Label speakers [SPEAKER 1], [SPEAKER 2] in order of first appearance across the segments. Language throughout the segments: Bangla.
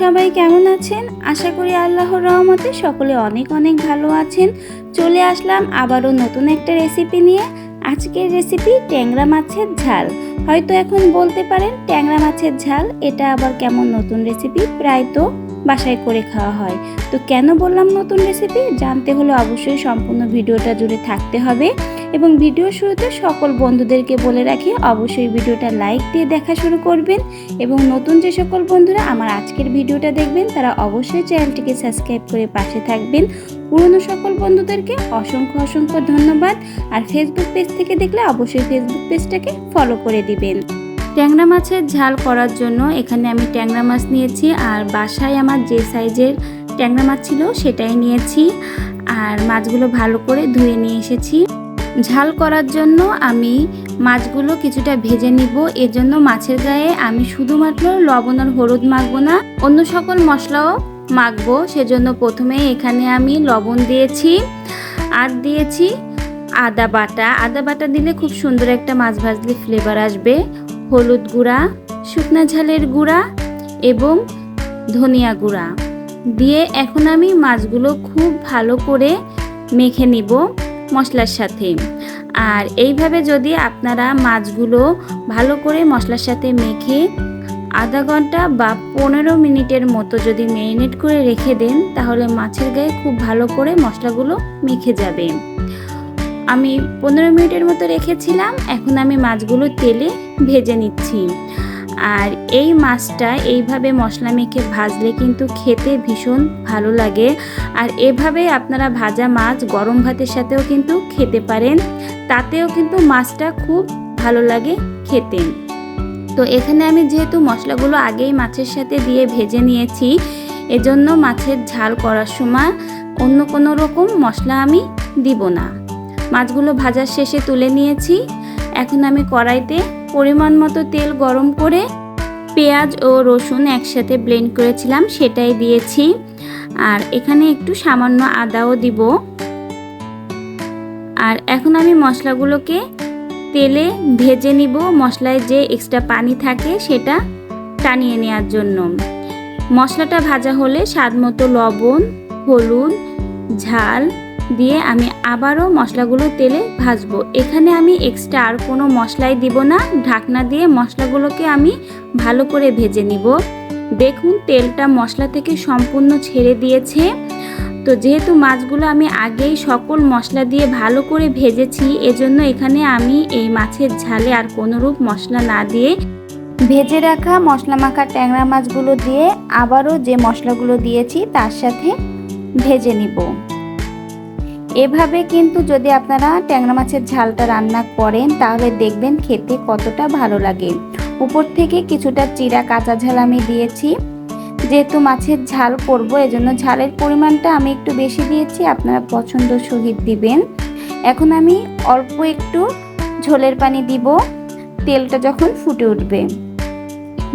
[SPEAKER 1] সবাই কেমন আছেন? আশা করি আল্লাহর রহমতে সকলে অনেক অনেক ভালো আছেন। চলে আসলাম আবারও নতুন একটা রেসিপি নিয়ে। আজকের রেসিপি ট্যাংরা মাছের ঝাল। হয়তো এখন বলতে পারেন ট্যাংরা মাছের ঝাল এটা আবার কেমন নতুন রেসিপি, প্রায় তো বাসায় করে খাওয়া হয়। তো কেন বললাম নতুন রেসিপি, জানতে হলে অবশ্যই সম্পূর্ণ ভিডিওটা জুড়ে থাকতে হবে। এবং ভিডিও শুরুতে সকল বন্ধুদেরকে বলে রাখি অবশ্যই ভিডিওটা লাইক দিয়ে দেখা শুরু করবেন। এবং নতুন যে সকল বন্ধুরা আমার আজকের ভিডিওটা দেখবেন তারা অবশ্যই চ্যানেলটিকে সাবস্ক্রাইব করে পাশে থাকবেন। পুরনো সকল বন্ধুদেরকে অসংখ্য অসংখ্য ধন্যবাদ। আর ফেসবুক পেজ থেকে দেখলে অবশ্যই ফেসবুক পেজটাকে ফলো করে দিবেন। ট্যাংরা মাছের ঝাল করার জন্য এখানে আমি ট্যাংরা মাছ নিয়েছি, আর বাসায় আমার যে সাইজের ট্যাংরা মাছ ছিল সেটাই নিয়েছি। আর মাছগুলো ভালো করে ধুয়ে নিয়ে এসেছি। ঝাল করার জন্য আমি মাছগুলো কিছুটা ভেজে নিব। এজন্য মাছের গায়ে আমি শুধুমাত্র লবণ আর হলুদ মাখবো না, অন্য সকল মশলাও মাখবো। সেজন্য প্রথমে এখানে আমি লবণ দিয়েছি, আর দিয়েছি আদা বাটা। আদা বাটা দিলে খুব সুন্দর একটা মাছ ভাজলে ফ্লেভার আসবে। হলুদ গুঁড়া, শুকনা ঝালের গুঁড়া এবং ধনিয়া গুঁড়া দিয়ে এখন আমি মাছগুলো খুব ভালো করে মেখে নিব মশলার সাথে। আর এইভাবে যদি আপনারা মাছগুলো ভালো করে মশলার সাথে মেখে আধা ঘন্টা বা 15 মিনিটের মতো যদি ম্যারিনেট করে রেখে দেন, তাহলে মাছের গায়ে খুব ভালো করে মশলাগুলো মেখে যাবে। আমি 15 মিনিটের মতো রেখেছিলাম। এখন আমি মাছগুলো তেলে ভেজে নিচ্ছি। আর এই মাছটা এইভাবে মশলা মেখে ভাজলে কিন্তু খেতে ভীষণ ভালো লাগে। আর এভাবে আপনারা ভাজা মাছ গরম ভাতের সাথেও কিন্তু খেতে পারেন, তাতেও কিন্তু মাছটা খুব ভালো লাগে খেতে। তো এখানে আমি যেহেতু মশলাগুলো আগেই মাছের সাথে দিয়ে ভেজে নিয়েছি, এজন্য মাছের ঝাল করার সময় অন্য কোনো রকম মশলা আমি দিব না। মাছগুলো ভাজার শেষে তুলে নিয়েছি। এখন আমি কড়াইতে পরিমাণ মতো তেল গরম করে পেঁয়াজ ও রসুন একসাথে ব্লেন্ড করেছিলাম সেটাই দিয়েছি। আর এখানে একটু সামান্য আদাও দিব। আর এখন আমি মশলাগুলোকে তেলে ভেজে নিব, মশলায় যে এক্সট্রা পানি থাকে সেটা টানিয়ে নেওয়ার জন্য। মশলাটা ভাজা হলে স্বাদ মতো লবণ, হলুদ, ঝাল দিয়ে আমি আবারও মশলাগুলো তেলে ভাজবো। এখানে আমি এক্সট্রা আর কোনো মশলাই দিব না। ঢাকনা দিয়ে মশলাগুলোকে আমি ভালো করে ভেজে নিব। দেখুন তেলটা মশলা থেকে সম্পূর্ণ ছেড়ে দিয়েছে। তো যেহেতু মাছগুলো আমি আগেই সকল মশলা দিয়ে ভালো করে ভেজেছি, এজন্য এখানে আমি এই মাছের ঝালে আর কোনোরূপ মশলা না দিয়ে ভেজে রাখা মশলা মাখা ট্যাংরা মাছগুলো দিয়ে আবারও যে মশলাগুলো দিয়েছি তার সাথে ভেজে নিব। এভাবে কিন্তু যদি আপনারা ট্যাংরা মাছের ঝালটা রান্না করেন তাহলে দেখবেন খেতে কতটা ভালো লাগে। উপর থেকে কিছুটা চিরা কাঁচা ঝাল আমি দিয়েছি। যেহেতু মাছের ঝাল করব এজন্য ঝালের পরিমাণটা আমি একটু বেশি দিয়েছি, আপনারা পছন্দ সহিত দিবেন। এখন আমি অল্প একটু ঝোলের পানি দিব তেলটা যখন ফুটে উঠবে।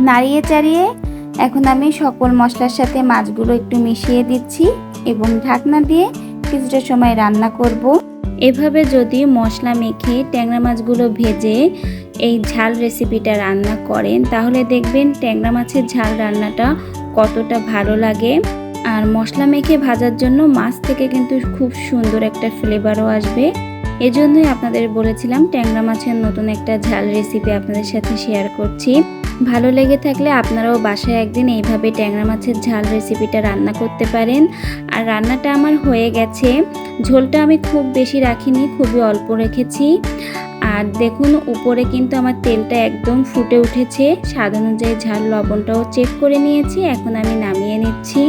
[SPEAKER 1] নাড়িয়ে চাড়িয়ে এখন আমি সকল মশলার সাথে মাছগুলো একটু মিশিয়ে দিচ্ছি এবং ঢাকনা দিয়ে কিছুটা সময় রান্না করব। এভাবে যদি মশলা মেখে ট্যাংরা মাছগুলো ভেজে এই ঝাল রেসিপিটা রান্না করেন তাহলে দেখবেন ট্যাংরা মাছের ঝাল রান্নাটা কতটা ভালো লাগে। আর মশলা মেখে ভাজার জন্য মাছ থেকে কিন্তু খুব সুন্দর একটা ফ্লেভারও আসবে। এজন্যই আপনাদের বলেছিলাম ট্যাংরা মাছের নতুন একটা ঝাল রেসিপি আপনাদের সাথে শেয়ার করছি। ভালো লেগে থাকলে আপনারাও বাসায় একদিন এইভাবে ট্যাংরা মাছের ঝাল রেসিপিটা রান্না করতে পারেন। আর রান্নাটা আমার হয়ে গেছে। ঝোলটা আমি খুব বেশি রাখিনি, খুবই অল্প রেখেছি। আর দেখুন উপরে কিন্তু আমার তেলটা একদম ফুটে উঠেছে। স্বাদ অনুযায়ী ঝাল লবণটাও চেক করে নিয়েছি। এখন আমি নামিয়ে নিচ্ছি।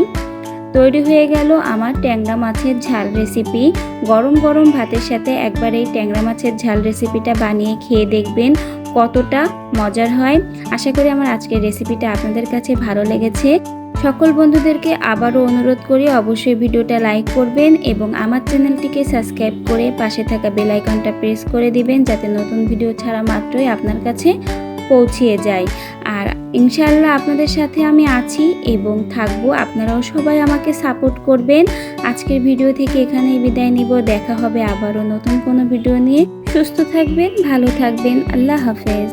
[SPEAKER 1] তৈরি হয়ে গেল আমার ট্যাংরা মাছের ঝাল রেসিপি। গরম গরম ভাতের সাথে একবার এই ট্যাংরা মাছের ঝাল রেসিপিটা বানিয়ে খেয়ে দেখবেন কতটা মজার হয়। আশা করি আমার আজকের রেসিপিটা আপনাদের কাছে ভালো লেগেছে। সকল বন্ধুদেরকে আবারও অনুরোধ করি অবশ্যই ভিডিওটা লাইক করবেন এবং আমার চ্যানেলটিকে সাবস্ক্রাইব করে পাশে থাকা বেল আইকনটা প্রেস করে দিবেন, যাতে নতুন ভিডিও ছাড়া মাত্রই আপনার কাছে পৌঁছিয়ে যায়। আর ইনশাআল্লাহ আপনাদের সাথে আমি আছি এবং থাকবো। আপনারাও সবাই আমাকে সাপোর্ট করবেন। আজকের ভিডিও থেকে এখানেই বিদায় নিব। দেখা হবে আবারও নতুন কোনো ভিডিও নিয়ে। সুস্থ থাকবেন, ভালো থাকবেন। আল্লাহ হাফেজ।